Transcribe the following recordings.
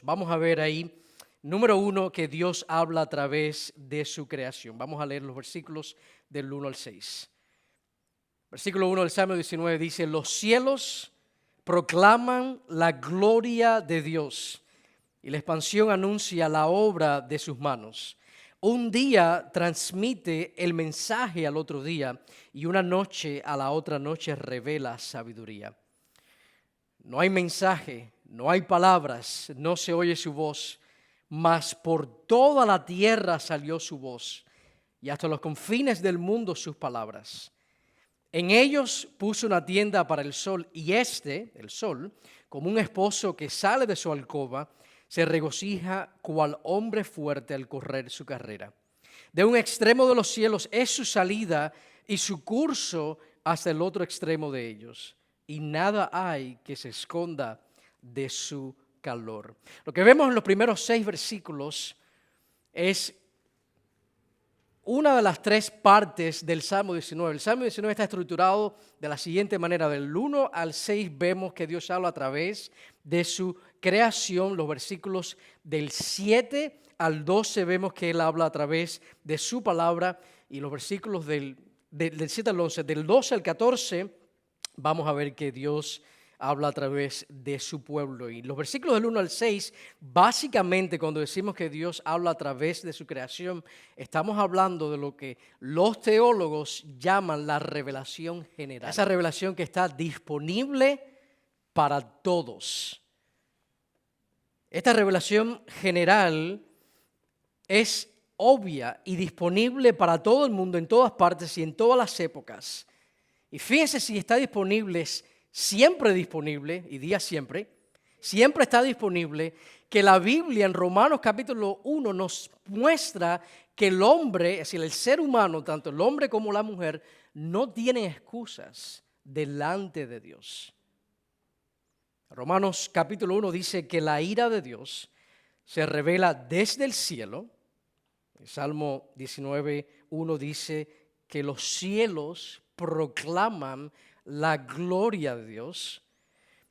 Vamos a ver ahí, número 1, que Dios habla a través de su creación. Vamos a leer los versículos del 1 al 6. Versículo 1 del Salmo 19 dice: los cielos proclaman la gloria de Dios y la expansión anuncia la obra de sus manos. Un día transmite el mensaje al otro día y una noche a la otra noche revela sabiduría. No hay mensaje, no hay palabras, no se oye su voz, mas por toda la tierra salió su voz y hasta los confines del mundo sus palabras. En ellos puso una tienda para el sol y el sol, como un esposo que sale de su alcoba, se regocija cual hombre fuerte al correr su carrera. De un extremo de los cielos es su salida y su curso hasta el otro extremo de ellos. Y nada hay que se esconda de su calor. Lo que vemos en los primeros 6 versículos es una de las 3 partes del Salmo 19. El Salmo 19 está estructurado de la siguiente manera. Del 1 al 6 vemos que Dios habla a través de su creación. Los versículos del 7 al 12 vemos que Él habla a través de su palabra. Y los versículos del 7 al 11, del 12 al 14, vamos a ver que Dios habla a través de su pueblo. Y los versículos del 1 al 6, básicamente cuando decimos que Dios habla a través de su creación, estamos hablando de lo que los teólogos llaman la revelación general. Esa revelación que está disponible para todos. Esta revelación general es obvia y disponible para todo el mundo, en todas partes y en todas las épocas. Y fíjense si está disponible, es siempre disponible, y diga siempre está disponible, que la Biblia en Romanos capítulo 1 nos muestra que el hombre, es decir, el ser humano, tanto el hombre como la mujer, no tienen excusas delante de Dios. Romanos capítulo 1 dice que la ira de Dios se revela desde el cielo. El Salmo 19:1 dice que los cielos proclaman la gloria de Dios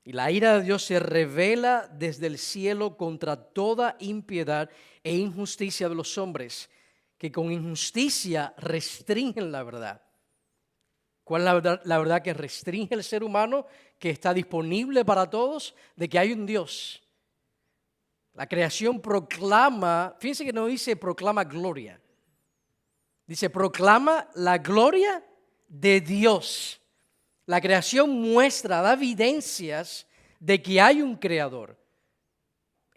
y la ira de Dios se revela desde el cielo contra toda impiedad e injusticia de los hombres, que con injusticia restringen la verdad. ¿Cuál es la verdad? La verdad que restringe el ser humano, que está disponible para todos, de que hay un Dios. La creación proclama, fíjense que no dice proclama gloria, dice proclama la gloria de Dios. La creación muestra, da evidencias de que hay un creador.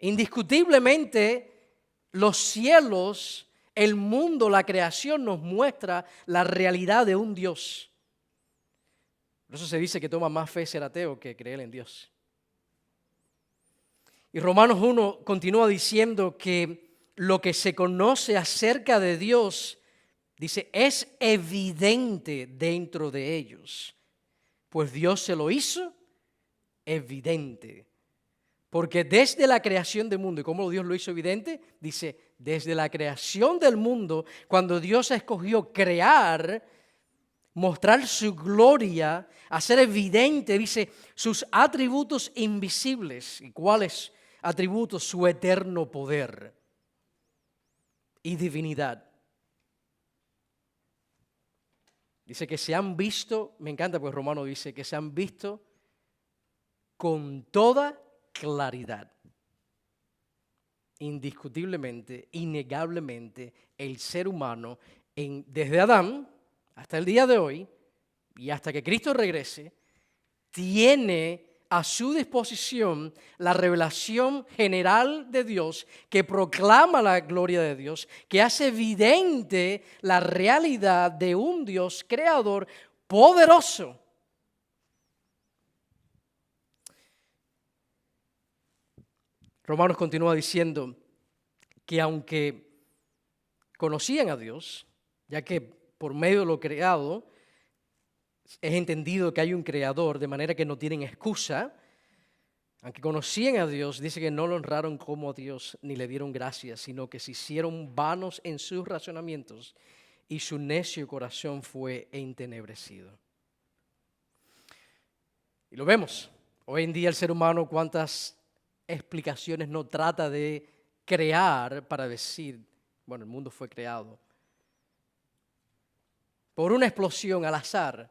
Indiscutiblemente, los cielos, el mundo, la creación nos muestra la realidad de un Dios. Por eso se dice que toma más fe ser ateo que creer en Dios. Y Romanos 1 continúa diciendo que lo que se conoce acerca de Dios, dice, es evidente dentro de ellos. Pues Dios se lo hizo evidente. Porque desde la creación del mundo, ¿y cómo Dios lo hizo evidente? Dice, desde la creación del mundo, cuando Dios escogió crear, mostrar su gloria, hacer evidente, dice, sus atributos invisibles. ¿Y cuáles atributos? Su eterno poder y divinidad. Dice que se han visto, me encanta porque Romano dice que se han visto con toda claridad. Indiscutiblemente, innegablemente, el ser humano, desde Adán hasta el día de hoy y hasta que Cristo regrese, tiene a su disposición la revelación general de Dios que proclama la gloria de Dios, que hace evidente la realidad de un Dios creador poderoso. Romanos continúa diciendo que aunque conocían a Dios, ya que por medio de lo creado es entendido que hay un creador, de manera que no tienen excusa, aunque conocían a Dios, dice que no lo honraron como a Dios ni le dieron gracias, sino que se hicieron vanos en sus razonamientos y su necio corazón fue entenebrecido. Y lo vemos. Hoy en día el ser humano, ¿cuántas explicaciones, no trata de crear para decir, bueno, el mundo fue creado por una explosión al azar.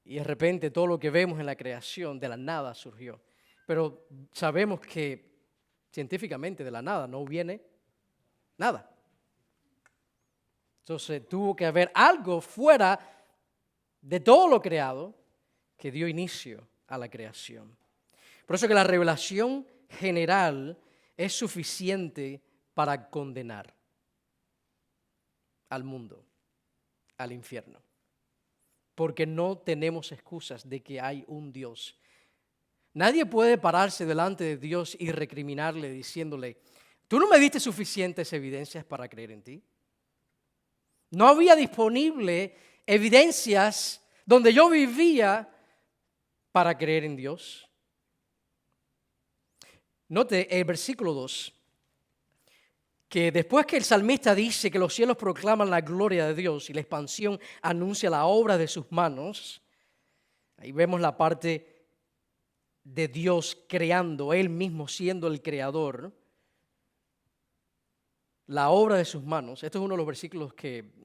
Y de repente todo lo que vemos en la creación de la nada surgió. Pero sabemos que científicamente de la nada no viene nada. Entonces tuvo que haber algo fuera de todo lo creado que dio inicio a la creación. Por eso que la revelación general es suficiente para condenar al mundo, al infierno. Porque no tenemos excusas de que hay un Dios. Nadie puede pararse delante de Dios y recriminarle diciéndole, tú no me diste suficientes evidencias para creer en ti. No había disponible evidencias donde yo vivía para creer en Dios. Note el versículo 2, que después que el salmista dice que los cielos proclaman la gloria de Dios y la expansión anuncia la obra de sus manos, ahí vemos la parte de Dios creando, Él mismo siendo el creador, la obra de sus manos. Esto es uno de los versículos que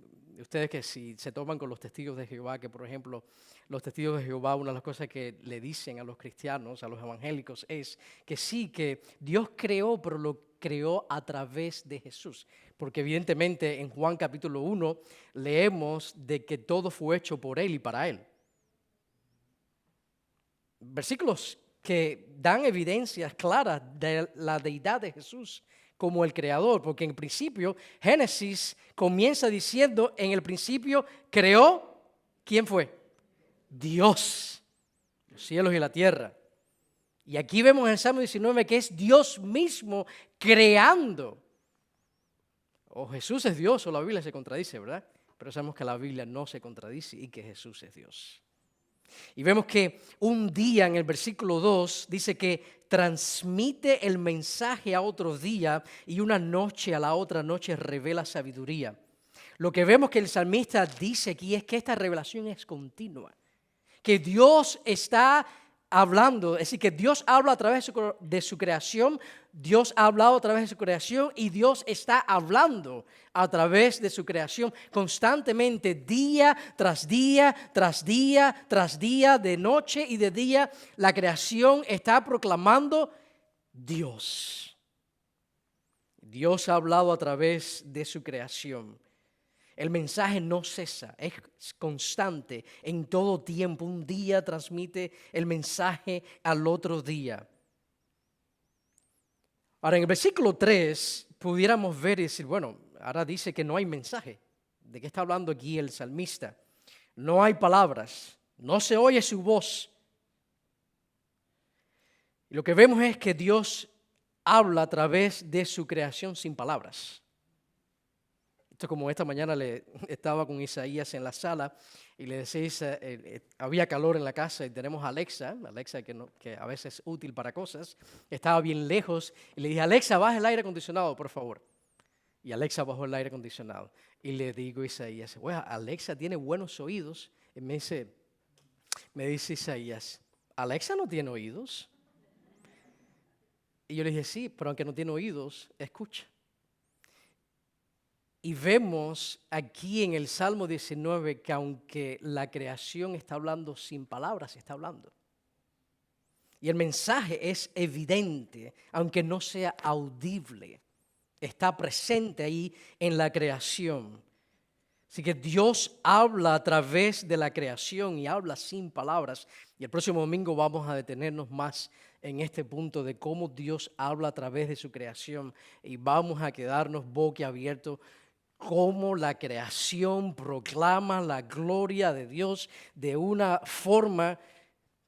ustedes que si se toman con los testigos de Jehová, que por ejemplo los testigos de Jehová, una de las cosas que le dicen a los cristianos, a los evangélicos, es que sí, que Dios creó, pero lo creó a través de Jesús. Porque evidentemente en Juan capítulo 1 leemos de que todo fue hecho por Él y para Él. Versículos que dan evidencias claras de la deidad de Jesús como el creador, porque en principio Génesis comienza diciendo, en el principio creó, ¿quién fue? Dios, los cielos y la tierra. Y aquí vemos en el Salmo 19 que es Dios mismo creando. O Jesús es Dios o la Biblia se contradice, ¿verdad? Pero sabemos que la Biblia no se contradice y que Jesús es Dios. Y vemos que un día en el versículo 2 dice que transmite el mensaje a otro día y una noche a la otra noche revela sabiduría. Lo que vemos que el salmista dice aquí es que esta revelación es continua, que Dios está hablando, es decir, que Dios habla a través de su creación, Dios ha hablado a través de su creación y Dios está hablando a través de su creación constantemente, día tras día, tras día, tras día, de noche y de día, la creación está proclamando Dios. Dios ha hablado a través de su creación. El mensaje no cesa, es constante en todo tiempo. Un día transmite el mensaje al otro día. Ahora, en el versículo 3 pudiéramos ver y decir, bueno, ahora dice que no hay mensaje. ¿De qué está hablando aquí el salmista? No hay palabras, no se oye su voz. Y lo que vemos es que Dios habla a través de su creación sin palabras. Esto como esta mañana estaba con Isaías en la sala y le decía, había calor en la casa y tenemos a Alexa que a veces es útil para cosas, estaba bien lejos y le dije, Alexa, baja el aire acondicionado, por favor. Y Alexa bajó el aire acondicionado. Y le digo a Isaías, bueno, Alexa tiene buenos oídos. Y me dice Isaías, ¿Alexa no tiene oídos? Y yo le dije, sí, pero aunque no tiene oídos, escucha. Y vemos aquí en el Salmo 19 que aunque la creación está hablando sin palabras, está hablando. Y el mensaje es evidente, aunque no sea audible. Está presente ahí en la creación. Así que Dios habla a través de la creación y habla sin palabras. Y el próximo domingo vamos a detenernos más en este punto de cómo Dios habla a través de su creación. Y vamos a quedarnos boquiabiertos cómo la creación proclama la gloria de Dios de una forma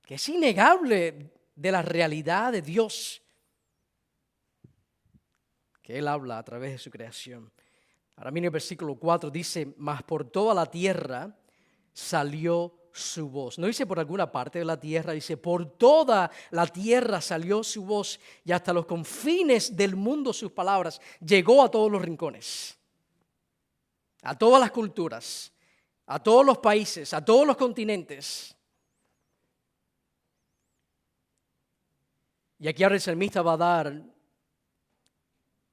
que es innegable de la realidad de Dios, que Él habla a través de su creación. Ahora mire el versículo 4, dice, mas por toda la tierra salió su voz. No dice por alguna parte de la tierra, dice por toda la tierra salió su voz y hasta los confines del mundo sus palabras. Llegó a todos los rincones, a todas las culturas, a todos los países, a todos los continentes. Y aquí ahora el salmista va a dar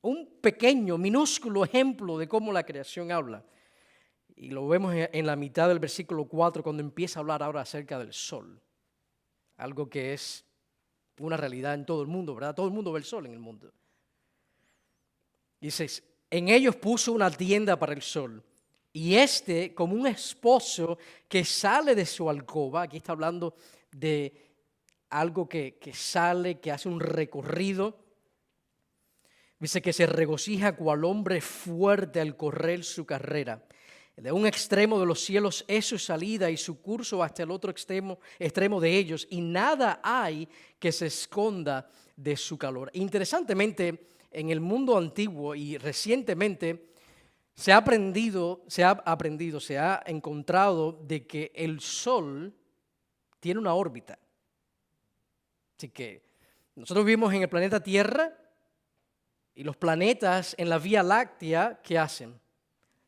un pequeño, minúsculo ejemplo de cómo la creación habla. Y lo vemos en la mitad del versículo 4, cuando empieza a hablar ahora acerca del sol. Algo que es una realidad en todo el mundo, ¿verdad? Todo el mundo ve el sol en el mundo. Dice, en ellos puso una tienda para el sol. Y como un esposo que sale de su alcoba, aquí está hablando de algo que sale, que hace un recorrido. Dice que se regocija cual hombre fuerte al correr su carrera. De un extremo de los cielos es su salida y su curso hasta el otro extremo de ellos, y nada hay que se esconda de su calor. Interesantemente, en el mundo antiguo y recientemente se ha encontrado de que el Sol tiene una órbita. Así que nosotros vivimos en el planeta Tierra y los planetas en la Vía Láctea, ¿qué hacen?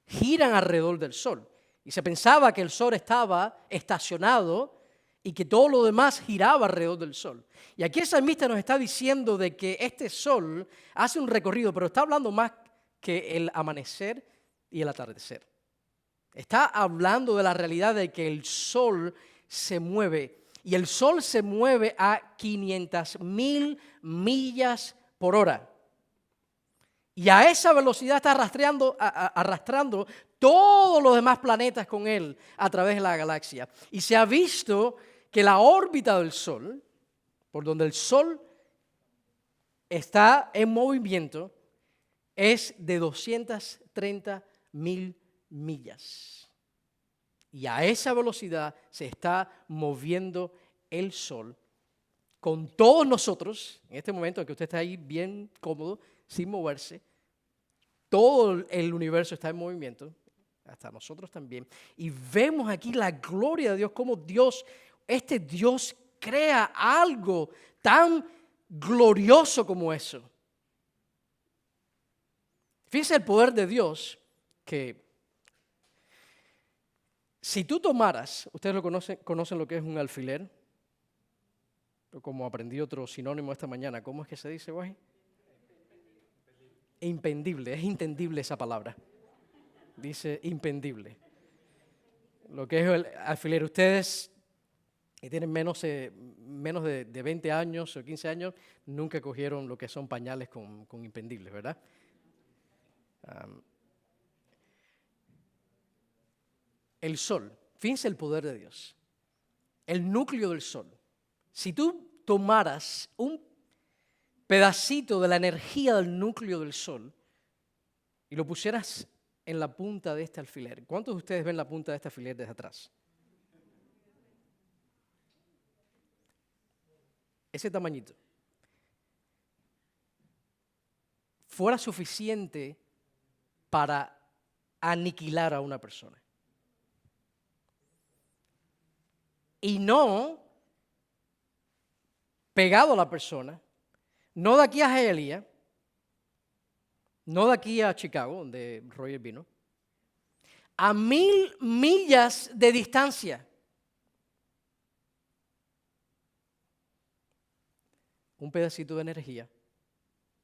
Giran alrededor del Sol. Y se pensaba que el Sol estaba estacionado y que todo lo demás giraba alrededor del Sol. Y aquí el salmista nos está diciendo de que este Sol hace un recorrido, pero está hablando más que el amanecer y el atardecer. Está hablando de la realidad de que el Sol se mueve. Y el Sol se mueve a 500,000 millas por hora. Y a esa velocidad está arrastrando todos los demás planetas con él a través de la galaxia. Y se ha visto que la órbita del Sol, por donde el Sol está en movimiento, es de 230,000 millas. Y a esa velocidad se está moviendo el Sol con todos nosotros, en este momento que usted está ahí bien cómodo, sin moverse. Todo el universo está en movimiento, hasta nosotros también. Y vemos aquí la gloria de Dios, cómo Dios, este Dios crea algo tan glorioso como eso. Fíjense el poder de Dios, que si tú tomaras, ustedes conocen lo que es un alfiler, como aprendí otro sinónimo esta mañana, ¿cómo es que se dice, Guay? Impendible, es entendible esa palabra. Dice impendible. Lo que es el alfiler, ustedes que tienen menos de 20 años o 15 años, nunca cogieron lo que son pañales con impendibles, ¿verdad? El Sol, fíjense el poder de Dios. El núcleo del Sol. Si tú tomaras un pedacito de la energía del núcleo del Sol y lo pusieras en la punta de este alfiler, ¿cuántos de ustedes ven la punta de este alfiler desde atrás? Ese tamañito. Fuera suficiente para aniquilar a una persona. Y no pegado a la persona, no de aquí a Hialeah, no de aquí a Chicago, donde Roger vino, a 1,000 millas de distancia. Un pedacito de energía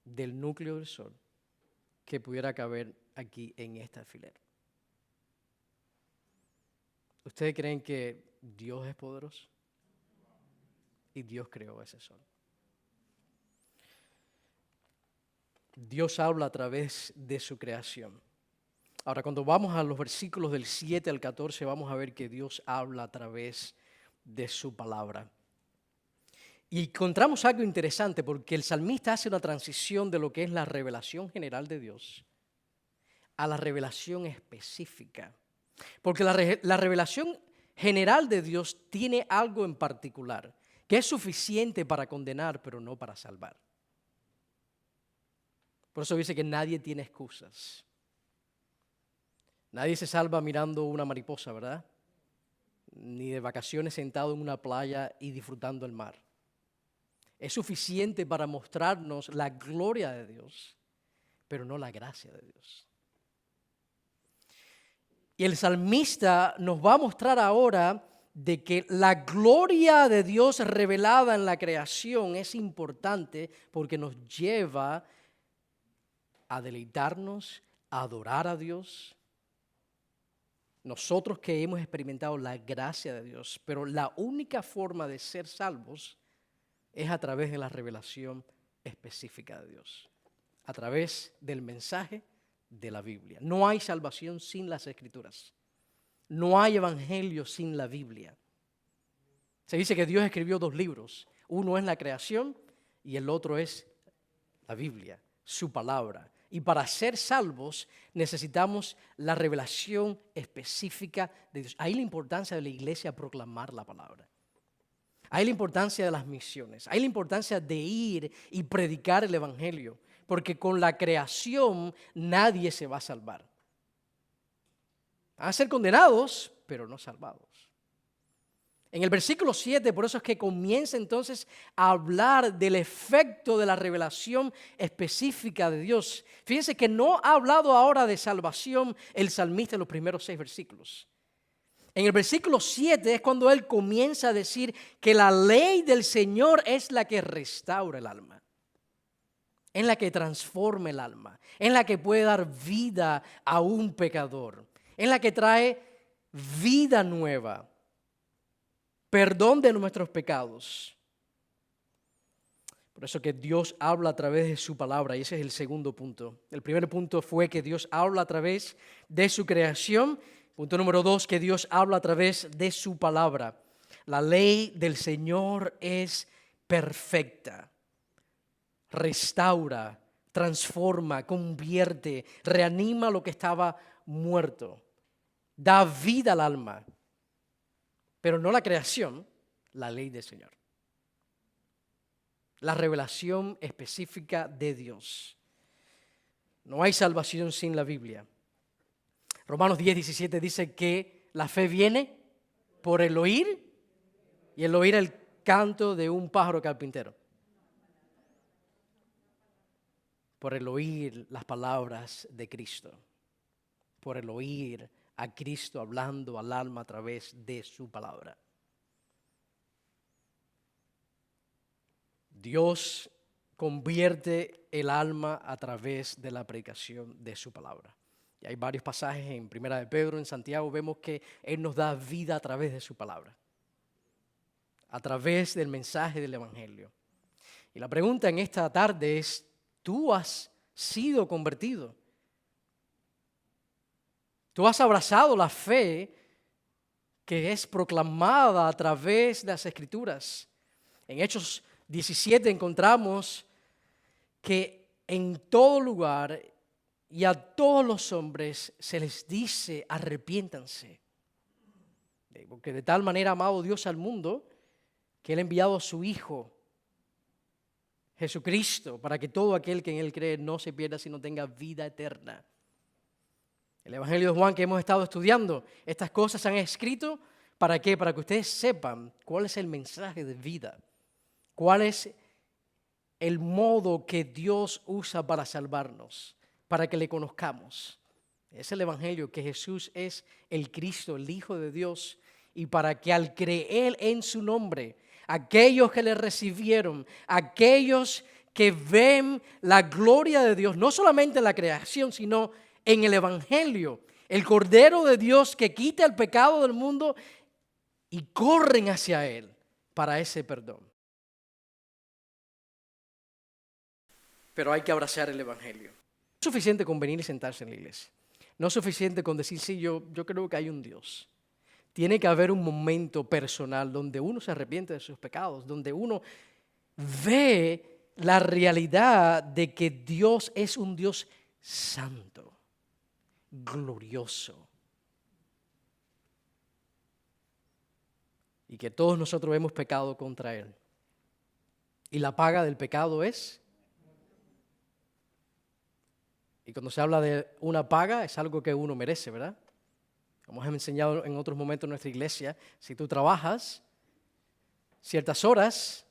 del núcleo del Sol que pudiera caber aquí en este alfiler. ¿Ustedes creen que Dios es poderoso? Y Dios creó ese Sol. Dios habla a través de su creación. Ahora, cuando vamos a los versículos del 7 al 14, vamos a ver que Dios habla a través de su palabra. Y encontramos algo interesante porque el salmista hace una transición de lo que es la revelación general de Dios a la revelación específica. Porque la revelación general de Dios tiene algo en particular que es suficiente para condenar, pero no para salvar. Por eso dice que nadie tiene excusas. Nadie se salva mirando una mariposa, ¿verdad? Ni de vacaciones sentado en una playa y disfrutando el mar. Es suficiente para mostrarnos la gloria de Dios, pero no la gracia de Dios. Y el salmista nos va a mostrar ahora de que la gloria de Dios revelada en la creación es importante porque nos lleva a deleitarnos, a adorar a Dios. Nosotros que hemos experimentado la gracia de Dios, pero la única forma de ser salvos es a través de la revelación específica de Dios, a través del mensaje de la Biblia. No hay salvación sin las Escrituras. No hay evangelio sin la Biblia. Se dice que Dios escribió 2 libros. Uno es la creación y el otro es la Biblia, su palabra. Y para ser salvos necesitamos la revelación específica de Dios. Ahí la importancia de la iglesia proclamar la palabra. Ahí la importancia de las misiones. Ahí la importancia de ir y predicar el evangelio. Porque con la creación nadie se va a salvar. Van a ser condenados, pero no salvados. En el versículo 7, por eso es que comienza entonces a hablar del efecto de la revelación específica de Dios. Fíjense que no ha hablado ahora de salvación el salmista en los primeros 6 versículos. En el versículo 7 es cuando él comienza a decir que la ley del Señor es la que restaura el alma, es la que transforma el alma, es la que puede dar vida a un pecador, es la que trae vida nueva. Perdón de nuestros pecados. Por eso que Dios habla a través de su palabra, y ese es el segundo punto. El primer punto fue que Dios habla a través de su creación. Punto número 2, que Dios habla a través de su palabra. La ley del Señor es perfecta. Restaura, transforma, convierte, reanima lo que estaba muerto. Da vida al alma. Pero no la creación, la ley del Señor. La revelación específica de Dios. No hay salvación sin la Biblia. Romanos 10:17 dice que la fe viene por el oír y el oír el canto de un pájaro carpintero. Por el oír las palabras de Cristo. Por el oír a Cristo hablando al alma a través de su palabra. Dios convierte el alma a través de la predicación de su palabra. Y hay varios pasajes en Primera de Pedro, en Santiago, vemos que Él nos da vida a través de su palabra, a través del mensaje del Evangelio. Y la pregunta en esta tarde es, ¿tú has sido convertido? Tú has abrazado la fe que es proclamada a través de las Escrituras. En Hechos 17 encontramos que en todo lugar y a todos los hombres se les dice arrepiéntanse. Porque de tal manera ha amado Dios al mundo que Él ha enviado a su Hijo Jesucristo para que todo aquel que en Él cree no se pierda sino tenga vida eterna. El Evangelio de Juan que hemos estado estudiando, estas cosas se han escrito, ¿para qué? Para que ustedes sepan cuál es el mensaje de vida, cuál es el modo que Dios usa para salvarnos, para que le conozcamos. Es el Evangelio que Jesús es el Cristo, el Hijo de Dios, y para que al creer en su nombre, aquellos que le recibieron, aquellos que ven la gloria de Dios, no solamente en la creación, sino en el Evangelio, el Cordero de Dios que quita el pecado del mundo y corren hacia Él para ese perdón. Pero hay que abrazar el Evangelio. No es suficiente con venir y sentarse en la iglesia. No es suficiente con decir, sí, yo creo que hay un Dios. Tiene que haber un momento personal donde uno se arrepiente de sus pecados, donde uno ve la realidad de que Dios es un Dios santo, glorioso. Y que todos nosotros hemos pecado contra Él. Y la paga del pecado es... Y cuando se habla de una paga, es algo que uno merece, ¿verdad? Como hemos enseñado en otros momentos en nuestra iglesia, si tú trabajas ciertas horas,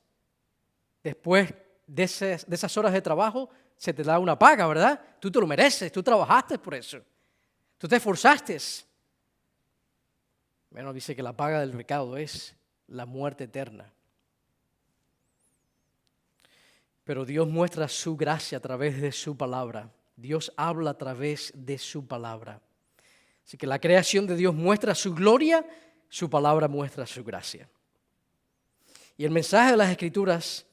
después de esas horas de trabajo, se te da una paga, ¿verdad? Tú te lo mereces, tú trabajaste por eso. Tú te esforzaste. Bueno, dice que la paga del pecado es la muerte eterna. Pero Dios muestra su gracia a través de su palabra. Dios habla a través de su palabra. Así que la creación de Dios muestra su gloria, su palabra muestra su gracia. Y el mensaje de las Escrituras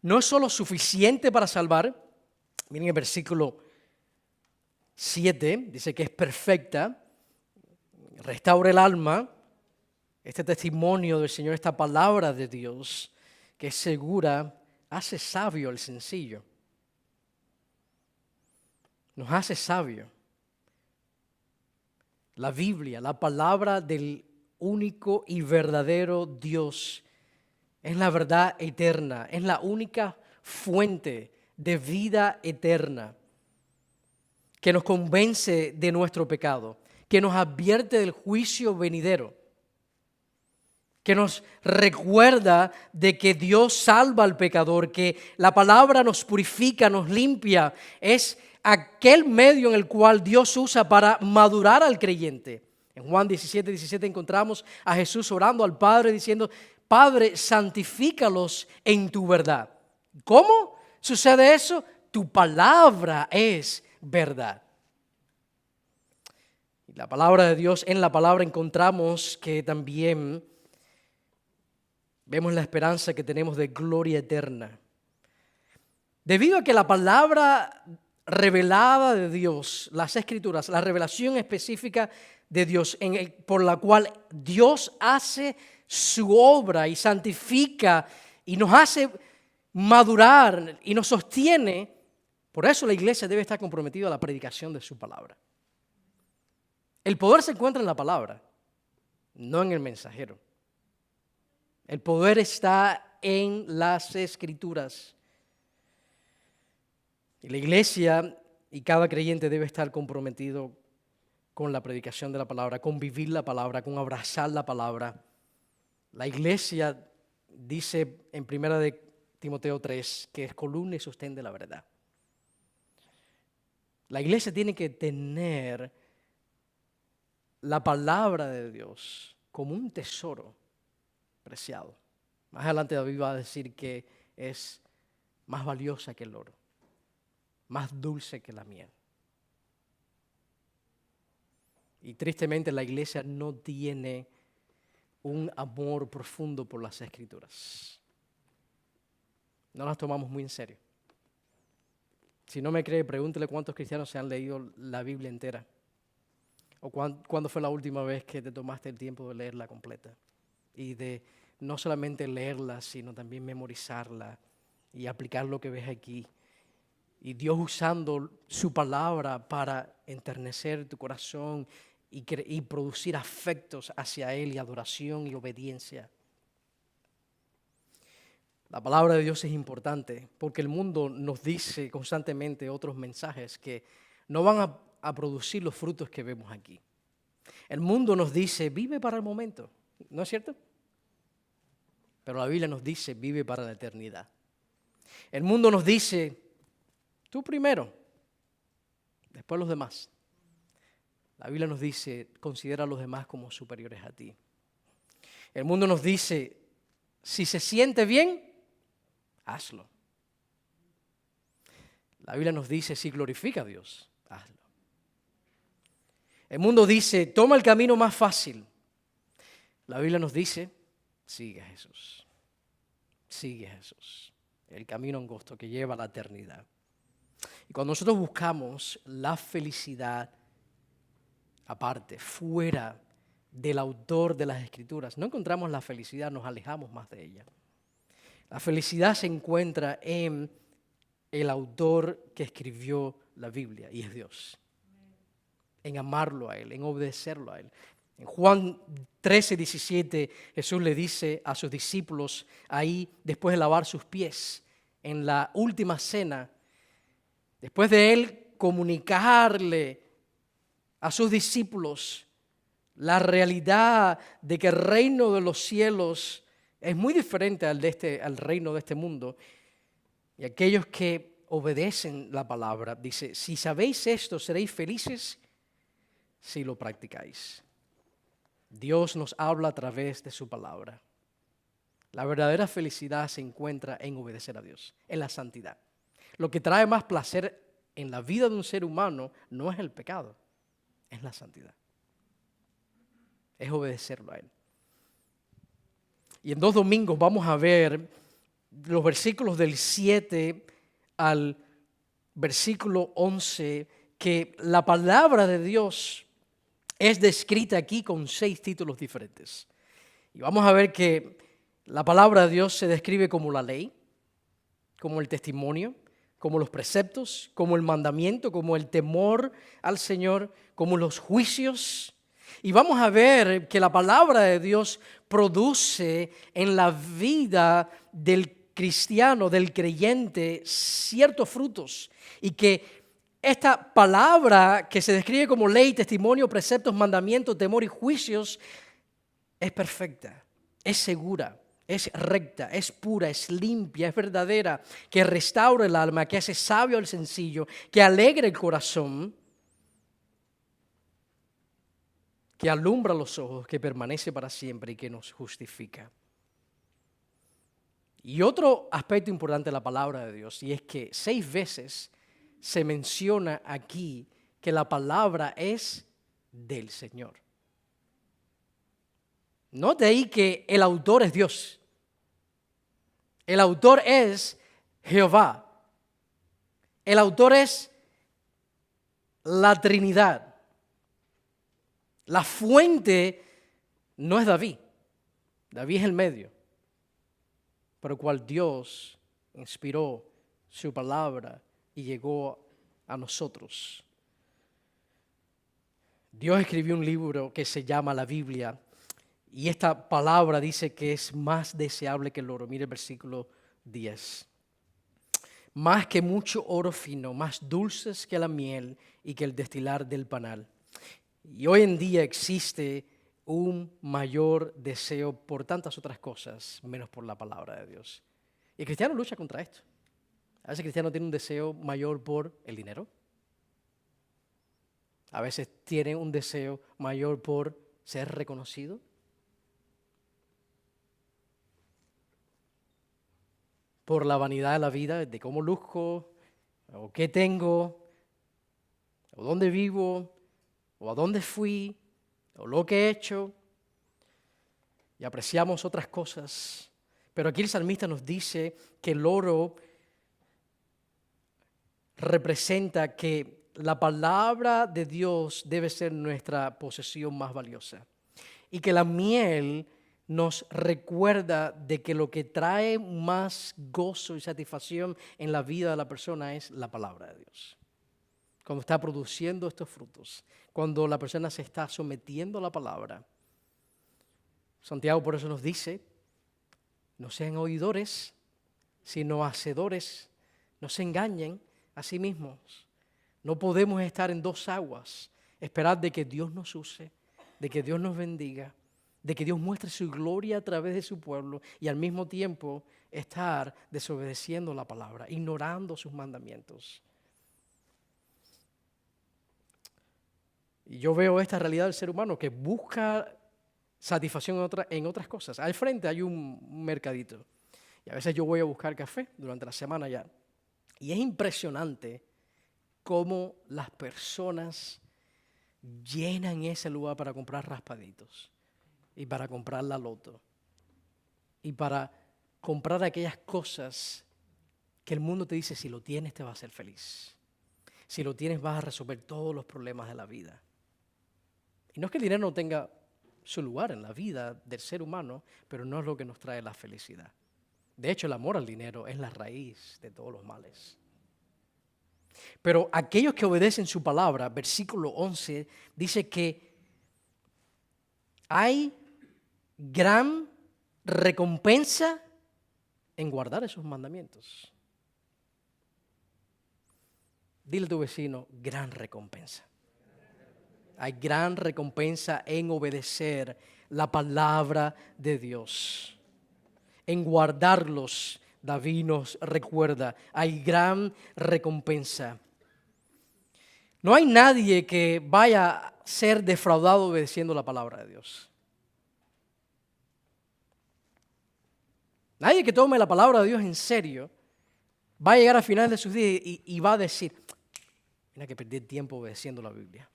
no es solo suficiente para salvar. Miren el versículo 7, dice que es perfecta, restaura el alma. Este testimonio del Señor, esta palabra de Dios, que es segura, hace sabio al sencillo. Nos hace sabio. La Biblia, la palabra del único y verdadero Dios, es la verdad eterna, es la única fuente de vida eterna que nos convence de nuestro pecado, que nos advierte del juicio venidero, que nos recuerda de que Dios salva al pecador, que la palabra nos purifica, nos limpia. Es aquel medio en el cual Dios usa para madurar al creyente. En Juan 17 encontramos a Jesús orando al Padre diciendo: Padre, santifícalos en tu verdad. ¿Cómo sucede eso? Tu palabra es verdad. Y la palabra de Dios, en la palabra encontramos que también vemos la esperanza que tenemos de gloria eterna. Debido a que la palabra revelada de Dios, las Escrituras, la revelación específica de Dios por la cual Dios hace su obra y santifica y nos hace madurar y nos sostiene, por eso la iglesia debe estar comprometida a la predicación de su palabra. El poder se encuentra en la palabra, no en el mensajero. El poder está en las Escrituras. Y la iglesia y cada creyente debe estar comprometido con la predicación de la palabra, con vivir la palabra, con abrazar la palabra. La iglesia dice en 1 de Timoteo 3 que es columna y sostén de la verdad. La iglesia tiene que tener la palabra de Dios como un tesoro preciado. Más adelante David va a decir que es más valiosa que el oro, más dulce que la miel. Y tristemente la iglesia no tiene un amor profundo por las Escrituras. No las tomamos muy en serio. Si no me cree, pregúntele cuántos cristianos se han leído la Biblia entera. O cuándo fue la última vez que te tomaste el tiempo de leerla completa. Y de no solamente leerla, sino también memorizarla y aplicar lo que ves aquí. Y Dios usando su palabra para enternecer tu corazón y producir afectos hacia Él y adoración y obediencia. La palabra de Dios es importante porque el mundo nos dice constantemente otros mensajes que no van a producir los frutos que vemos aquí. El mundo nos dice, vive para el momento, ¿no es cierto? Pero la Biblia nos dice, vive para la eternidad. El mundo nos dice, tú primero, después los demás. La Biblia nos dice, considera a los demás como superiores a ti. El mundo nos dice, si se siente bien, hazlo. La Biblia nos dice, si glorifica a Dios, hazlo. El mundo dice, toma el camino más fácil. La Biblia nos dice, sigue a Jesús. Sigue a Jesús. El camino angosto que lleva a la eternidad. Y cuando nosotros buscamos la felicidad aparte, fuera del autor de las Escrituras, no encontramos la felicidad, nos alejamos más de ella. La felicidad se encuentra en el autor que escribió la Biblia, y es Dios. En amarlo a Él, en obedecerlo a Él. En Juan 13:17, Jesús le dice a sus discípulos ahí, después de lavar sus pies, en la última cena, después de Él comunicarle a sus discípulos la realidad de que el reino de los cielos es muy diferente al reino de este mundo. Y aquellos que obedecen la palabra, dice, si sabéis esto, seréis felices si lo practicáis. Dios nos habla a través de su palabra. La verdadera felicidad se encuentra en obedecer a Dios, en la santidad. Lo que trae más placer en la vida de un ser humano no es el pecado, es la santidad. Es obedecerlo a Él. Y en 2 domingos vamos a ver los versículos del 7 al versículo 11, que la palabra de Dios es descrita aquí con 6 títulos diferentes. Y vamos a ver que la palabra de Dios se describe como la ley, como el testimonio, como los preceptos, como el mandamiento, como el temor al Señor, como los juicios. Y vamos a ver que la palabra de Dios produce en la vida del cristiano, del creyente, ciertos frutos. Y que esta palabra que se describe como ley, testimonio, preceptos, mandamientos, temor y juicios es perfecta, es segura, es recta, es pura, es limpia, es verdadera, que restaura el alma, que hace sabio al sencillo, que alegra el corazón, que alumbra los ojos, que permanece para siempre y que nos justifica. Y otro aspecto importante de la palabra de Dios, y es que 6 veces se menciona aquí que la palabra es del Señor. Note ahí que el autor es Dios. El autor es Jehová. El autor es la Trinidad. La fuente no es David. David es el medio, por el cual Dios inspiró su palabra y llegó a nosotros. Dios escribió un libro que se llama la Biblia, y esta palabra dice que es más deseable que el oro. Mire el versículo 10. Más que mucho oro fino, más dulces que la miel y que el destilar del panal. Y hoy en día existe un mayor deseo por tantas otras cosas, menos por la palabra de Dios. Y el cristiano lucha contra esto. A veces el cristiano tiene un deseo mayor por el dinero. A veces tiene un deseo mayor por ser reconocido. Por la vanidad de la vida, de cómo luzco, o qué tengo, o dónde vivo, o a dónde fui, o lo que he hecho. Y apreciamos otras cosas. Pero aquí el salmista nos dice que el oro representa que la palabra de Dios debe ser nuestra posesión más valiosa. Y que la miel nos recuerda de que lo que trae más gozo y satisfacción en la vida de la persona es la palabra de Dios. Cuando está produciendo estos frutos, cuando la persona se está sometiendo a la palabra. Santiago por eso nos dice, no sean oidores, sino hacedores, no se engañen a sí mismos. No podemos estar en 2 aguas, esperar de que Dios nos use, de que Dios nos bendiga, de que Dios muestre su gloria a través de su pueblo y al mismo tiempo estar desobedeciendo la palabra, ignorando sus mandamientos. Y yo veo esta realidad del ser humano que busca satisfacción en otras cosas. Al frente hay un mercadito y a veces yo voy a buscar café durante la semana ya. Y es impresionante cómo las personas llenan ese lugar para comprar raspaditos y para comprar la loto y para comprar aquellas cosas que el mundo te dice, si lo tienes te vas a hacer feliz. Si lo tienes vas a resolver todos los problemas de la vida. Y no es que el dinero no tenga su lugar en la vida del ser humano, pero no es lo que nos trae la felicidad. De hecho, el amor al dinero es la raíz de todos los males. Pero aquellos que obedecen su palabra, versículo 11, dice que hay gran recompensa en guardar esos mandamientos. Dile a tu vecino, gran recompensa. Hay gran recompensa en obedecer la palabra de Dios. En guardarlos, David nos recuerda, hay gran recompensa. No hay nadie que vaya a ser defraudado obedeciendo la palabra de Dios. Nadie que tome la palabra de Dios en serio va a llegar al final de sus días y va a decir, mira que perdí tiempo obedeciendo la Biblia.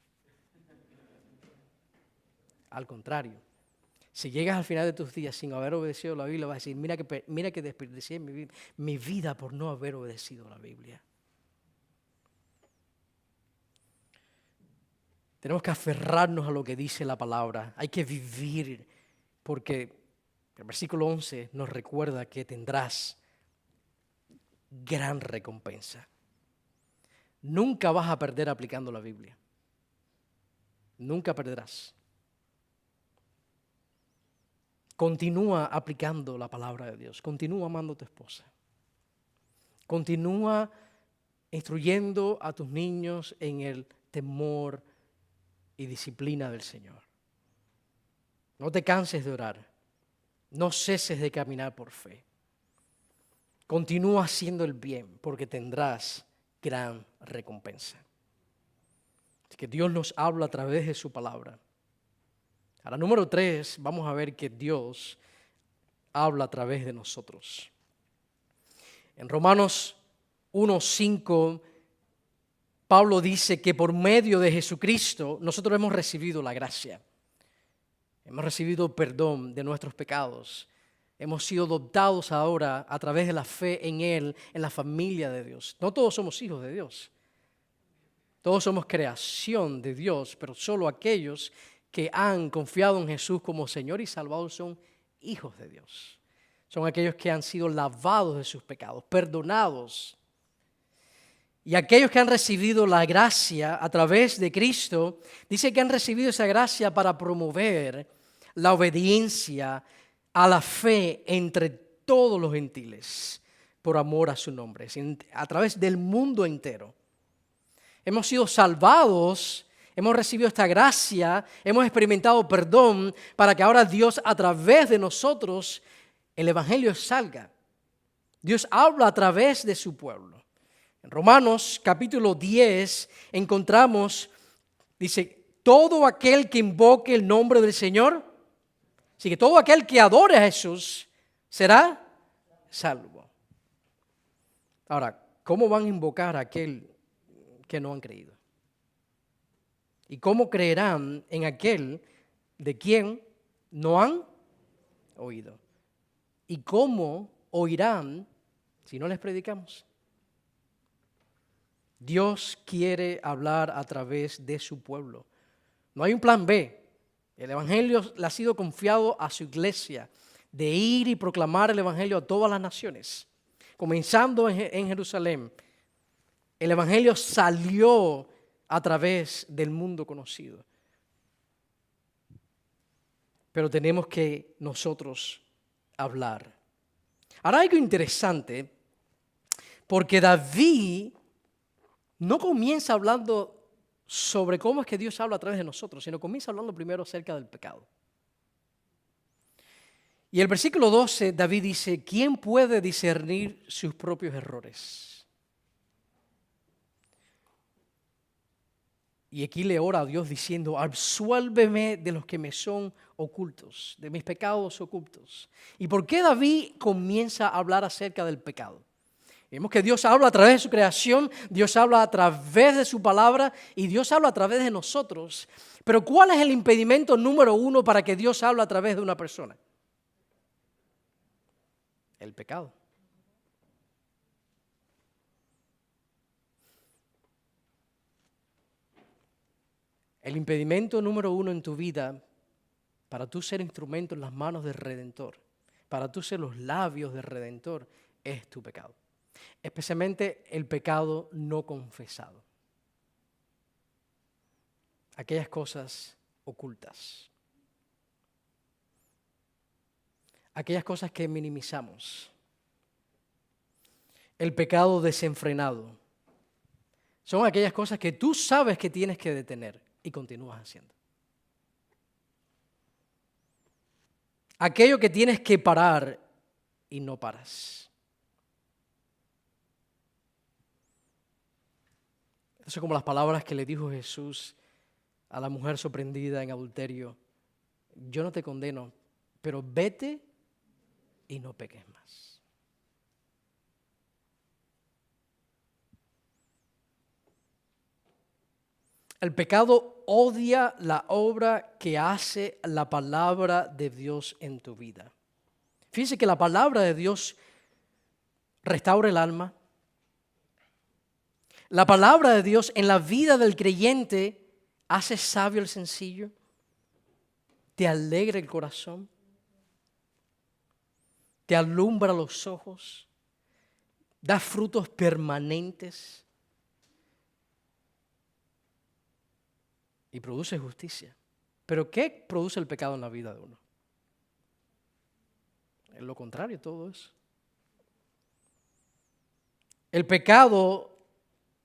Al contrario, si llegas al final de tus días sin haber obedecido la Biblia, vas a decir, mira que desperdicié mi vida por no haber obedecido la Biblia. Tenemos que aferrarnos a lo que dice la palabra. Hay que vivir, porque el versículo 11 nos recuerda que tendrás gran recompensa. Nunca vas a perder aplicando la Biblia. Nunca perderás. Continúa aplicando la palabra de Dios. Continúa amando a tu esposa. Continúa instruyendo a tus niños en el temor y disciplina del Señor. No te canses de orar. No ceses de caminar por fe. Continúa haciendo el bien porque tendrás gran recompensa. Así que Dios nos habla a través de su palabra. Ahora, número 3, vamos a ver que Dios habla a través de nosotros. En Romanos 1:5, Pablo dice que por medio de Jesucristo nosotros hemos recibido la gracia. Hemos recibido perdón de nuestros pecados. Hemos sido adoptados ahora a través de la fe en Él, en la familia de Dios. No todos somos hijos de Dios. Todos somos creación de Dios, pero solo aquellos que han confiado en Jesús como Señor y Salvador son hijos de Dios. Son aquellos que han sido lavados de sus pecados, perdonados. Y aquellos que han recibido la gracia a través de Cristo, dice que han recibido esa gracia para promover la obediencia a la fe entre todos los gentiles, por amor a su nombre, a través del mundo entero. Hemos sido salvados, hemos recibido esta gracia, hemos experimentado perdón para que ahora Dios a través de nosotros, el Evangelio salga. Dios habla a través de su pueblo. En Romanos capítulo 10 encontramos, dice, todo aquel que invoque el nombre del Señor, así que todo aquel que adore a Jesús será salvo. Ahora, ¿cómo van a invocar a aquel que no han creído? ¿Y cómo creerán en aquel de quien no han oído? ¿Y cómo oirán si no les predicamos? Dios quiere hablar a través de su pueblo. No hay un plan B. El Evangelio le ha sido confiado a su iglesia de ir y proclamar el Evangelio a todas las naciones, comenzando en Jerusalén. El Evangelio salió a través del mundo conocido. Pero tenemos que nosotros hablar. Ahora hay algo interesante, porque David no comienza hablando sobre cómo es que Dios habla a través de nosotros, sino comienza hablando primero acerca del pecado. Y el versículo 12, David dice, ¿quién puede discernir sus propios errores? Y aquí le ora a Dios diciendo, absuélveme de los que me son ocultos, de mis pecados ocultos. ¿Y por qué David comienza a hablar acerca del pecado? Vemos que Dios habla a través de su creación, Dios habla a través de su palabra y Dios habla a través de nosotros. Pero ¿cuál es el impedimento número 1 para que Dios hable a través de una persona? El pecado. El impedimento número 1 en tu vida para tú ser instrumento en las manos del Redentor, para tú ser los labios del Redentor, es tu pecado. Especialmente el pecado no confesado. Aquellas cosas ocultas. Aquellas cosas que minimizamos. El pecado desenfrenado. Son aquellas cosas que tú sabes que tienes que detener y continúas haciendo. Aquello que tienes que parar y no paras. Eso es como las palabras que le dijo Jesús a la mujer sorprendida en adulterio. Yo no te condeno, pero vete y no peques más. El pecado odia la obra que hace la palabra de Dios en tu vida. Fíjense que la palabra de Dios restaura el alma. La palabra de Dios en la vida del creyente hace sabio el sencillo, te alegra el corazón, te alumbra los ojos, da frutos permanentes y produce justicia. Pero ¿qué produce el pecado en la vida de uno? Es lo contrario de todo eso. El pecado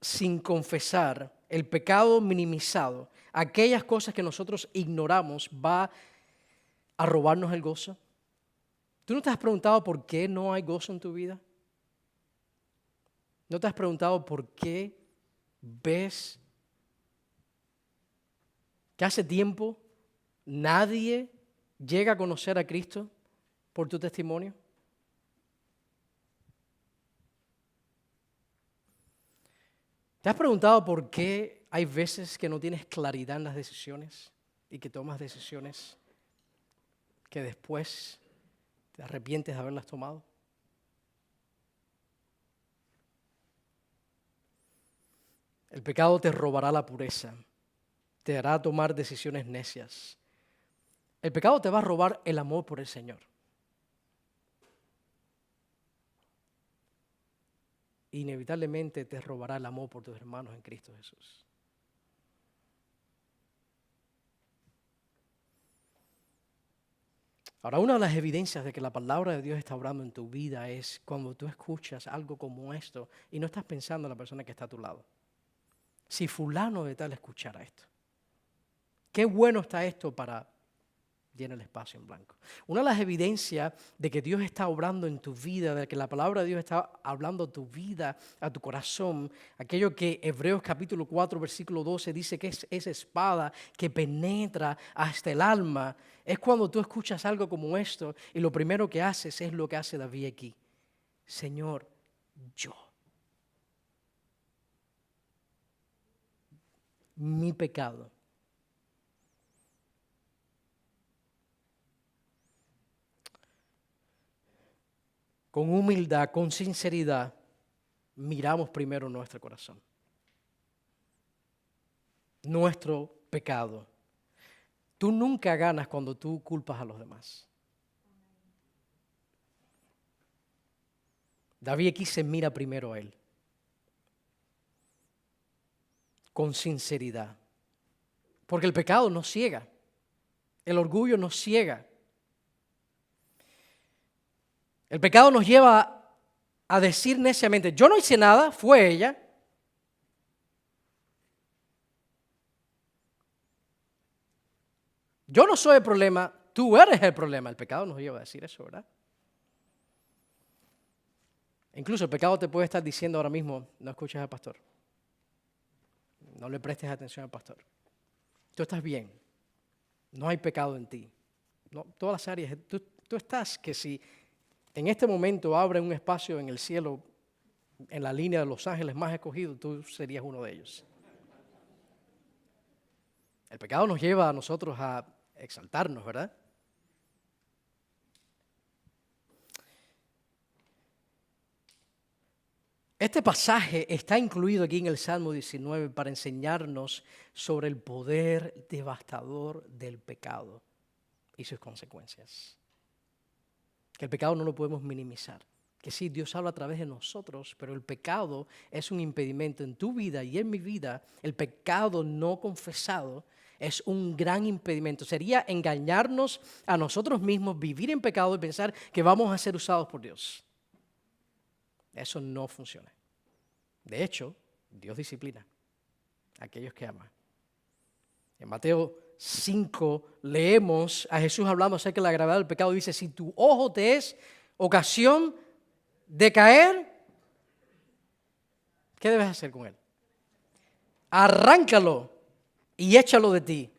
sin confesar, el pecado minimizado, aquellas cosas que nosotros ignoramos, va a robarnos el gozo. ¿Tú no te has preguntado por qué no hay gozo en tu vida? ¿No te has preguntado por qué ves que hace tiempo nadie llega a conocer a Cristo por tu testimonio? ¿Te has preguntado por qué hay veces que no tienes claridad en las decisiones y que tomas decisiones que después te arrepientes de haberlas tomado? El pecado te robará la pureza, te hará tomar decisiones necias. El pecado te va a robar el amor por el Señor. Inevitablemente te robará el amor por tus hermanos en Cristo Jesús. Ahora, una de las evidencias de que la palabra de Dios está obrando en tu vida es cuando tú escuchas algo como esto y no estás pensando en la persona que está a tu lado. Si fulano de tal escuchara esto, qué bueno está esto para llenar el espacio en blanco. Una de las evidencias de que Dios está obrando en tu vida, de que la palabra de Dios está hablando a tu vida, a tu corazón, aquello que Hebreos capítulo 4, versículo 12 dice que es esa espada que penetra hasta el alma, es cuando tú escuchas algo como esto y lo primero que haces es lo que hace David aquí. Señor, mi pecado. Con humildad, con sinceridad, miramos primero nuestro corazón, nuestro pecado. Tú nunca ganas cuando tú culpas a los demás. David aquí se mira primero a él, con sinceridad, porque el pecado nos ciega, el orgullo nos ciega. El pecado nos lleva a decir neciamente, yo no hice nada, fue ella. Yo no soy el problema, tú eres el problema. El pecado nos lleva a decir eso, ¿verdad? Incluso el pecado te puede estar diciendo ahora mismo, no escuches al pastor. No le prestes atención al pastor. Tú estás bien. No hay pecado en ti. No, todas las áreas. Tú estás que si en este momento abre un espacio en el cielo, en la línea de los ángeles más escogidos, tú serías uno de ellos. El pecado nos lleva a nosotros a exaltarnos, ¿verdad? Este pasaje está incluido aquí en el Salmo 19 para enseñarnos sobre el poder devastador del pecado y sus consecuencias. Que el pecado no lo podemos minimizar. Que sí, Dios habla a través de nosotros, pero el pecado es un impedimento en tu vida y en mi vida. El pecado no confesado es un gran impedimento. Sería engañarnos a nosotros mismos, vivir en pecado y pensar que vamos a ser usados por Dios. Eso no funciona. De hecho, Dios disciplina a aquellos que aman. En Mateo 5 leemos a Jesús hablando acerca de la gravedad del pecado y dice, si tu ojo te es ocasión de caer, ¿qué debes hacer con él? Arráncalo y échalo de ti.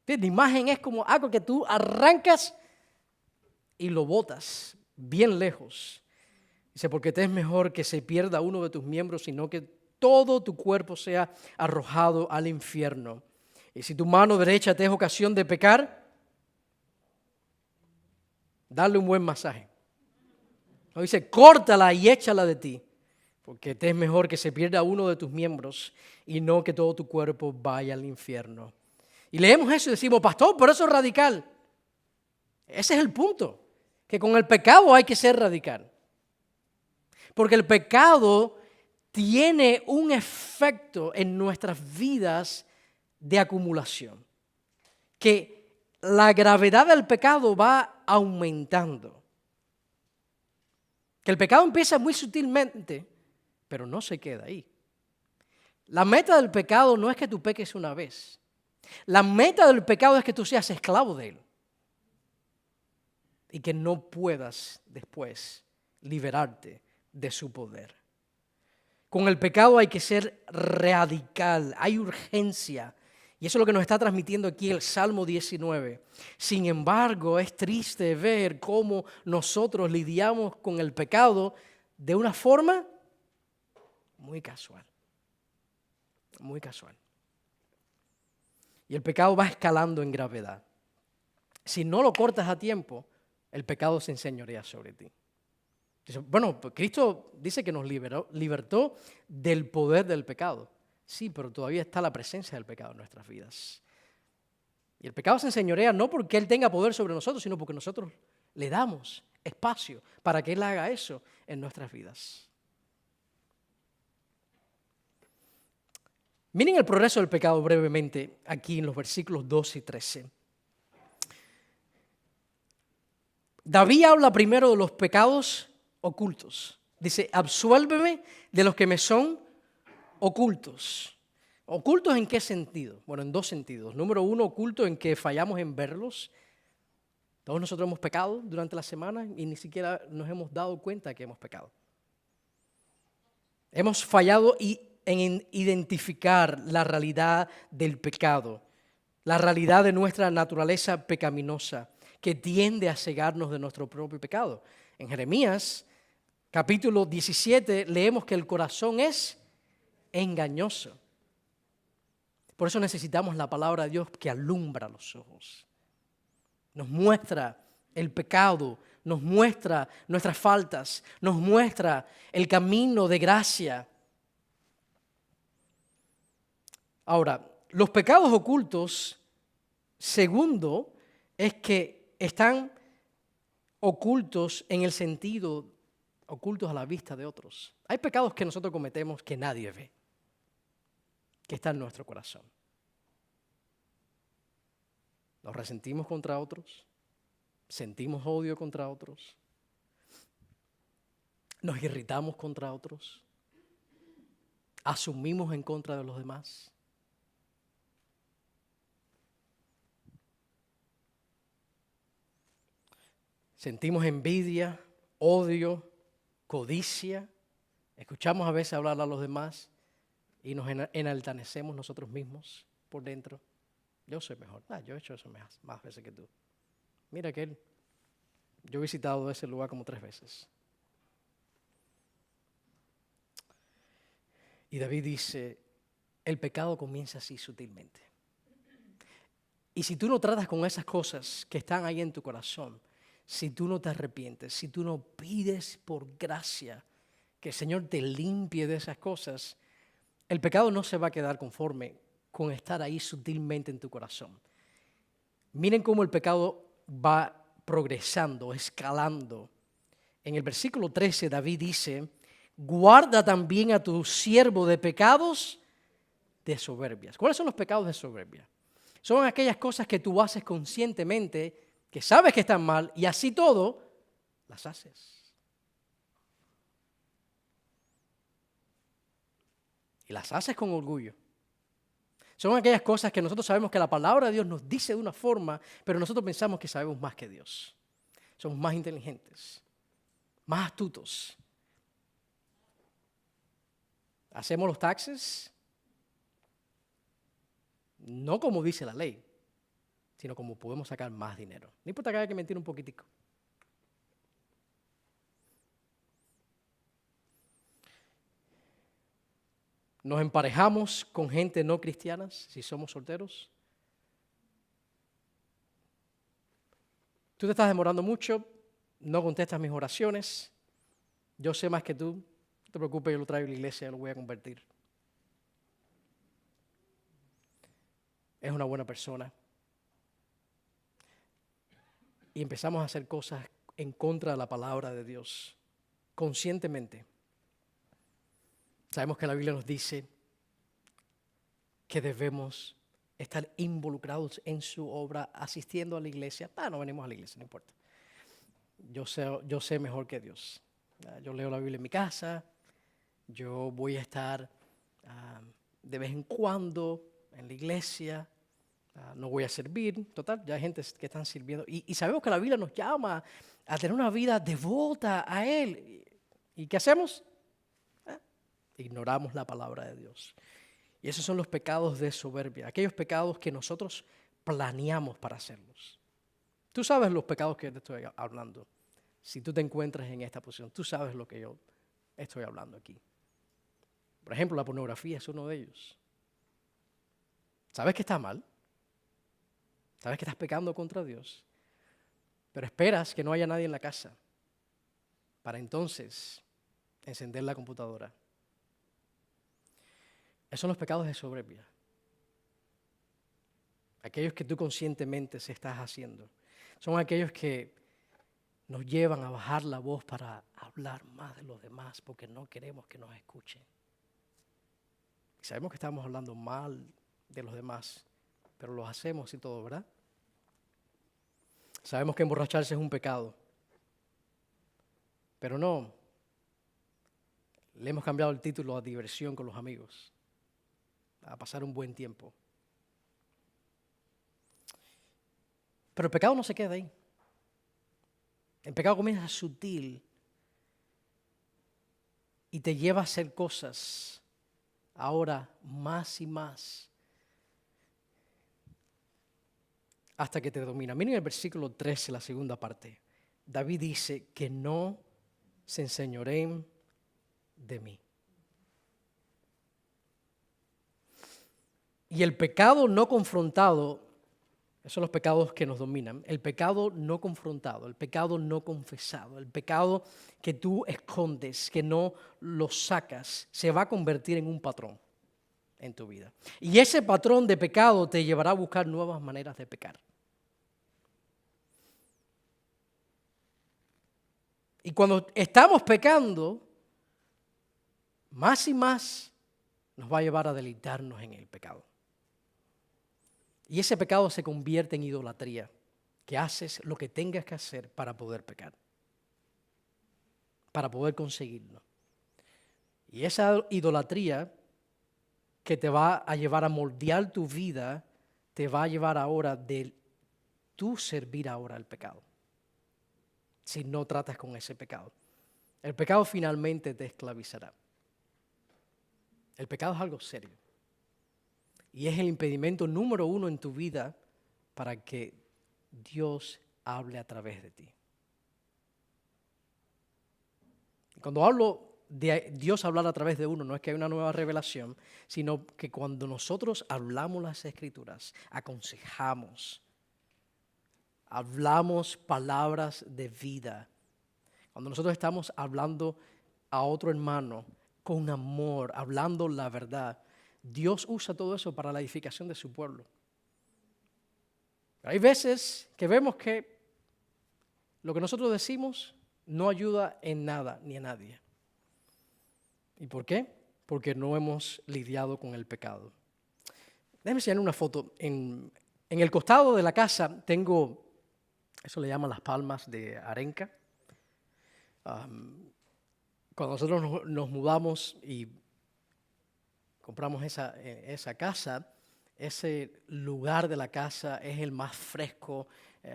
La imagen es como algo que tú arrancas y lo botas bien lejos. Dice, porque te es mejor que se pierda uno de tus miembros, sino que todo tu cuerpo sea arrojado al infierno. Y si tu mano derecha te es ocasión de pecar, dale un buen masaje. No dice, córtala y échala de ti, porque te es mejor que se pierda uno de tus miembros y no que todo tu cuerpo vaya al infierno. Y leemos eso y decimos, pastor, pero eso es radical. Ese es el punto, que con el pecado hay que ser radical. Porque el pecado tiene un efecto en nuestras vidas de acumulación, que la gravedad del pecado va aumentando. Que el pecado empieza muy sutilmente, pero no se queda ahí. La meta del pecado no es que tú peques una vez. La meta del pecado es que tú seas esclavo de él y que no puedas después liberarte de su poder. Con el pecado hay que ser radical, hay urgencia. Y eso es lo que nos está transmitiendo aquí el Salmo 19. Sin embargo, es triste ver cómo nosotros lidiamos con el pecado de una forma muy casual. Muy casual. Y el pecado va escalando en gravedad. Si no lo cortas a tiempo, el pecado se enseñorea sobre ti. Dice, bueno, Cristo dice que nos libertó del poder del pecado. Sí, pero todavía está la presencia del pecado en nuestras vidas. Y el pecado se enseñorea no porque Él tenga poder sobre nosotros, sino porque nosotros le damos espacio para que Él haga eso en nuestras vidas. Miren el progreso del pecado brevemente aquí en los versículos 12 y 13. David habla primero de los pecados ocultos. Dice, absuélveme de los que me son ocultos. ¿Ocultos en qué sentido? Bueno, en dos sentidos. Número uno, oculto en que fallamos en verlos. Todos nosotros hemos pecado durante la semana y ni siquiera nos hemos dado cuenta que hemos pecado. Hemos fallado en identificar la realidad del pecado, la realidad de nuestra naturaleza pecaminosa que tiende a cegarnos de nuestro propio pecado. En Jeremías, capítulo 17, leemos que el corazón es engañoso. Por eso necesitamos la palabra de Dios que alumbra los ojos. Nos muestra el pecado, nos muestra nuestras faltas, nos muestra el camino de gracia. Ahora, los pecados ocultos, segundo, es que están ocultos en el sentido, ocultos a la vista de otros. Hay pecados que nosotros cometemos que nadie ve, que están en nuestro corazón. Nos resentimos contra otros, sentimos odio contra otros, nos irritamos contra otros, asumimos en contra de los demás. Sentimos envidia, odio, codicia, escuchamos a veces hablar a los demás y nos enaltanecemos nosotros mismos por dentro. Yo soy mejor. Yo he hecho eso más veces que tú. Mira que yo he visitado ese lugar como 3 veces. Y David dice, el pecado comienza así sutilmente. Y si tú no tratas con esas cosas que están ahí en tu corazón, si tú no te arrepientes, si tú no pides por gracia que el Señor te limpie de esas cosas, el pecado no se va a quedar conforme con estar ahí sutilmente en tu corazón. Miren cómo el pecado va progresando, escalando. En el versículo 13 David dice, guarda también a tu siervo de pecados de soberbias. ¿Cuáles son los pecados de soberbia? Son aquellas cosas que tú haces conscientemente, que sabes que están mal y así todo, las haces. Y las haces con orgullo. Son aquellas cosas que nosotros sabemos que la palabra de Dios nos dice de una forma, pero nosotros pensamos que sabemos más que Dios. Somos más inteligentes, más astutos. Hacemos los taxes, no como dice la ley, sino como podemos sacar más dinero. No importa que haya que mentir un poquitico. Nos emparejamos con gente no cristiana si somos solteros. Tú te estás demorando mucho, no contestas mis oraciones. Yo sé más que tú. No te preocupes, yo lo traigo a la iglesia y lo voy a convertir. Es una buena persona. Y empezamos a hacer cosas en contra de la palabra de Dios, conscientemente. Sabemos que la Biblia nos dice que debemos estar involucrados en su obra, asistiendo a la iglesia. No venimos a la iglesia, no importa. Yo sé mejor que Dios. Yo leo la Biblia en mi casa, yo voy a estar de vez en cuando en la iglesia, no voy a servir. Total, ya hay gente que están sirviendo. Y sabemos que la Biblia nos llama a tener una vida devota a Él. ¿Y qué hacemos? Ignoramos la palabra de Dios. Y esos son los pecados de soberbia, aquellos pecados que nosotros planeamos para hacerlos. Tú sabes los pecados que te estoy hablando. Si tú te encuentras en esta posición, tú sabes lo que yo estoy hablando aquí. Por ejemplo, la pornografía es uno de ellos. ¿Sabes que está mal? ¿Sabes que estás pecando contra Dios? Pero esperas que no haya nadie en la casa para entonces encender la computadora. Esos son los pecados de soberbia. Aquellos que tú conscientemente se estás haciendo. Son aquellos que nos llevan a bajar la voz para hablar más de los demás porque no queremos que nos escuchen. Y sabemos que estamos hablando mal de los demás, pero los hacemos y todo, ¿verdad? Sabemos que emborracharse es un pecado, pero no. Le hemos cambiado el título a diversión con los amigos, a pasar un buen tiempo. Pero el pecado no se queda ahí. El pecado comienza sutil y te lleva a hacer cosas ahora más y más hasta que te domina. Miren el versículo 13, la segunda parte. David dice que no se enseñoreen de mí. Y el pecado no confrontado, esos son los pecados que nos dominan. El pecado no confrontado, el pecado no confesado, el pecado que tú escondes, que no lo sacas, se va a convertir en un patrón en tu vida. Y ese patrón de pecado te llevará a buscar nuevas maneras de pecar. Y cuando estamos pecando, más y más nos va a llevar a deleitarnos en el pecado. Y ese pecado se convierte en idolatría, que haces lo que tengas que hacer para poder pecar, para poder conseguirlo. Y esa idolatría que te va a llevar a moldear tu vida, te va a llevar ahora de tú servir ahora al pecado, si no tratas con ese pecado. El pecado finalmente te esclavizará. El pecado es algo serio. Y es el impedimento número uno en tu vida para que Dios hable a través de ti. Cuando hablo de Dios hablar a través de uno, no es que hay una nueva revelación, sino que cuando nosotros hablamos las Escrituras, aconsejamos, hablamos palabras de vida. Cuando nosotros estamos hablando a otro hermano con amor, hablando la verdad, Dios usa todo eso para la edificación de su pueblo. Pero hay veces que vemos que lo que nosotros decimos no ayuda en nada ni a nadie. ¿Y por qué? Porque no hemos lidiado con el pecado. Déjenme enseñar una foto. En el costado de la casa tengo, eso le llaman las palmas de arenca. Cuando nosotros nos mudamos y compramos esa casa, ese lugar de la casa es el más fresco.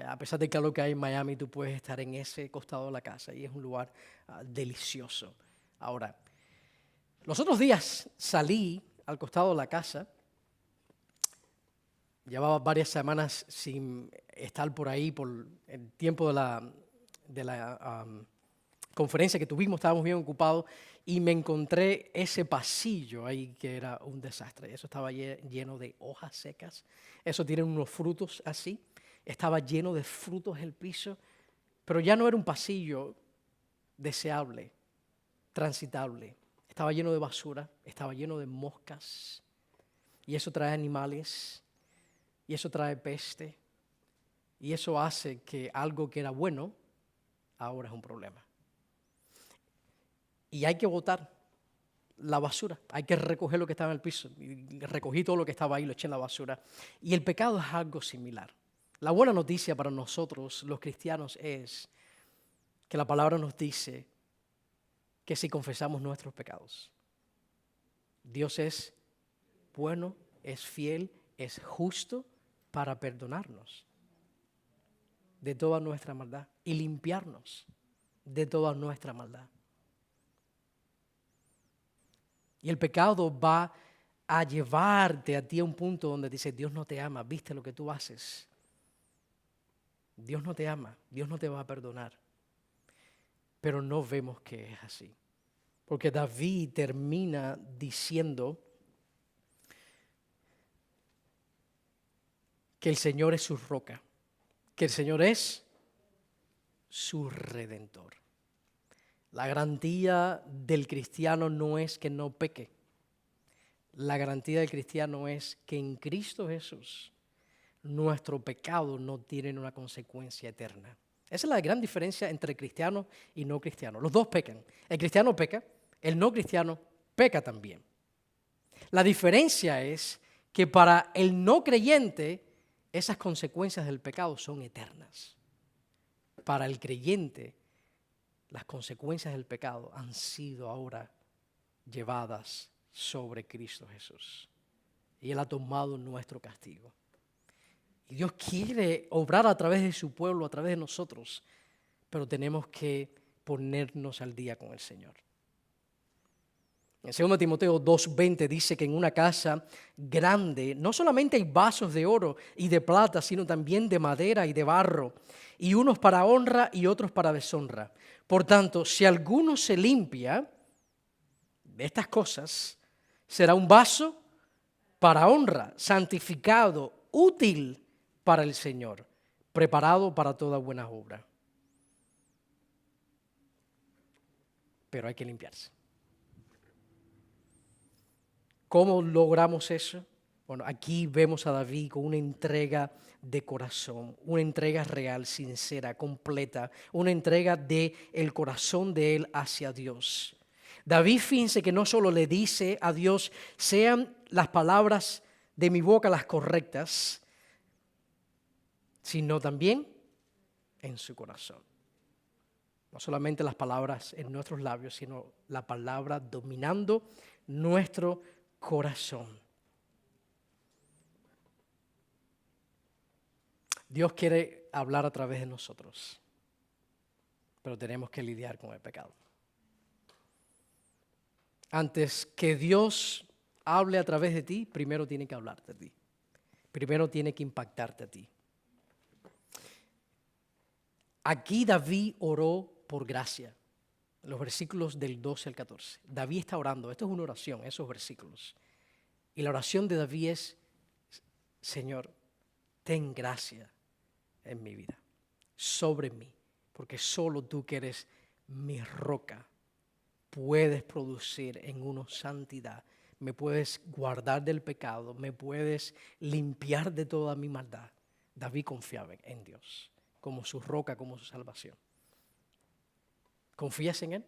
A pesar del calor que hay en Miami, tú puedes estar en ese costado de la casa y es un lugar delicioso. Ahora, los otros días salí al costado de la casa. Llevaba varias semanas sin estar por ahí por el tiempo de la conferencia que tuvimos, estábamos bien ocupados y me encontré ese pasillo ahí que era un desastre. Eso estaba lleno de hojas secas, eso tiene unos frutos así, estaba lleno de frutos el piso, pero ya no era un pasillo deseable, transitable. Estaba lleno de basura, estaba lleno de moscas, y eso trae animales, y eso trae peste, y eso hace que algo que era bueno, ahora es un problema. Y hay que botar la basura, hay que recoger lo que estaba en el piso. Y recogí todo lo que estaba ahí, lo eché en la basura. Y el pecado es algo similar. La buena noticia para nosotros, los cristianos, es que la palabra nos dice que si confesamos nuestros pecados, Dios es bueno, es fiel, es justo para perdonarnos de toda nuestra maldad y limpiarnos de toda nuestra maldad. Y el pecado va a llevarte a ti a un punto donde dice, Dios no te ama, viste lo que tú haces. Dios no te ama, Dios no te va a perdonar. Pero no vemos que es así. Porque David termina diciendo que el Señor es su roca, que el Señor es su redentor. La garantía del cristiano no es que no peque. La garantía del cristiano es que en Cristo Jesús nuestro pecado no tiene una consecuencia eterna. Esa es la gran diferencia entre cristiano y no cristiano. Los dos pecan. El cristiano peca, el no cristiano peca también. La diferencia es que para el no creyente esas consecuencias del pecado son eternas. Para el creyente las consecuencias del pecado han sido ahora llevadas sobre Cristo Jesús. Y Él ha tomado nuestro castigo. Y Dios quiere obrar a través de su pueblo, a través de nosotros, pero tenemos que ponernos al día con el Señor. En 2 Timoteo 2:20 dice que en una casa grande no solamente hay vasos de oro y de plata, sino también de madera y de barro, y unos para honra y otros para deshonra. Por tanto, si alguno se limpia de estas cosas, será un vaso para honra, santificado, útil para el Señor, preparado para toda buena obra. Pero hay que limpiarse. ¿Cómo logramos eso? Bueno, aquí vemos a David con una entrega de corazón, una entrega real, sincera, completa, una entrega del corazón de él hacia Dios. David, fíjense que no solo le dice a Dios, sean las palabras de mi boca las correctas, sino también en su corazón. No solamente las palabras en nuestros labios, sino la palabra dominando nuestro corazón. Dios quiere hablar a través de nosotros, pero tenemos que lidiar con el pecado. Antes que Dios hable a través de ti, primero tiene que hablarte a ti. Primero tiene que impactarte a ti. Aquí David oró por gracia, en los versículos del 12 al 14. David está orando, esto es una oración, esos versículos. Y la oración de David es, Señor, ten gracia en mi vida, sobre mí, porque solo tú que eres mi roca, puedes producir en uno santidad, me puedes guardar del pecado, me puedes limpiar de toda mi maldad. David confiaba en Dios, como su roca, como su salvación. ¿Confías en Él?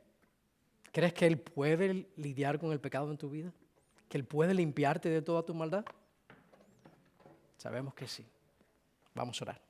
¿Crees que Él puede lidiar con el pecado en tu vida? ¿Que Él puede limpiarte de toda tu maldad? Sabemos que sí. Vamos a orar.